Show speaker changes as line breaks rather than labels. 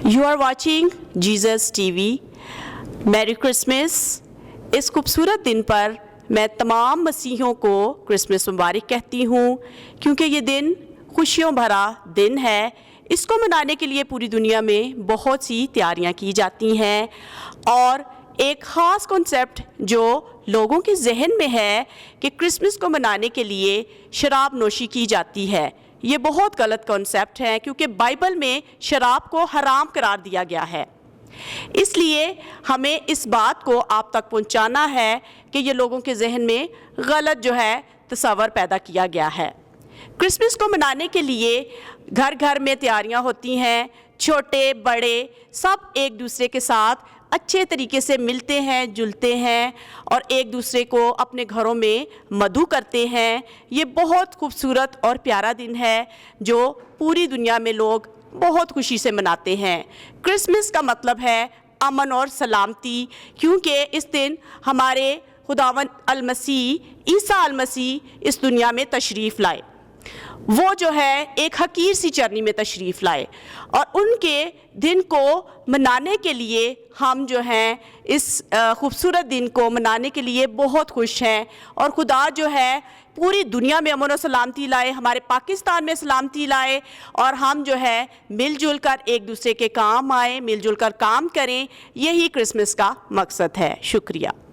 You are watching Jesus TV. Merry Christmas. इस खूबसूरत दिन पर मैं तमाम मसीहों को क्रिसमस मुबारक कहती हूँ, क्योंकि ये दिन खुशियों भरा दिन है। इसको मनाने के लिए पूरी दुनिया में बहुत सी तैयारियाँ की जाती हैं और एक ख़ास कॉन्सेप्ट जो लोगों के जहन में है कि क्रिसमस को मनाने के लिए शराब नोशी की जाती है। ये बहुत गलत कॉन्सेप्ट है, क्योंकि बाइबल में शराब को हराम करार दिया गया है। इसलिए हमें इस बात को आप तक पहुंचाना है कि ये लोगों के जहन में गलत तस्वर पैदा किया गया है। क्रिसमस को मनाने के लिए घर घर में तैयारियां होती हैं। छोटे बड़े सब एक दूसरे के साथ अच्छे तरीके से मिलते हैं, जुलते हैं और एक दूसरे को अपने घरों में मधु करते हैं। ये बहुत खूबसूरत और प्यारा दिन है जो पूरी दुनिया में लोग बहुत खुशी से मनाते हैं। क्रिसमस का मतलब है अमन और सलामती, क्योंकि इस दिन हमारे खुदावंद अल मसीह ईसा अल मसीह इस दुनिया में तशरीफ़ लाए। वो एक हकीर सी चरनी में तशरीफ़ लाए और उनके दिन को मनाने के लिए हम इस खूबसूरत दिन को मनाने के लिए बहुत खुश हैं। और खुदा पूरी दुनिया में अमन और सलामती लाए, हमारे पाकिस्तान में सलामती लाए और हम मिलजुल कर एक दूसरे के काम आए, मिलजुल कर काम करें। यही क्रिसमस का मकसद है। शुक्रिया।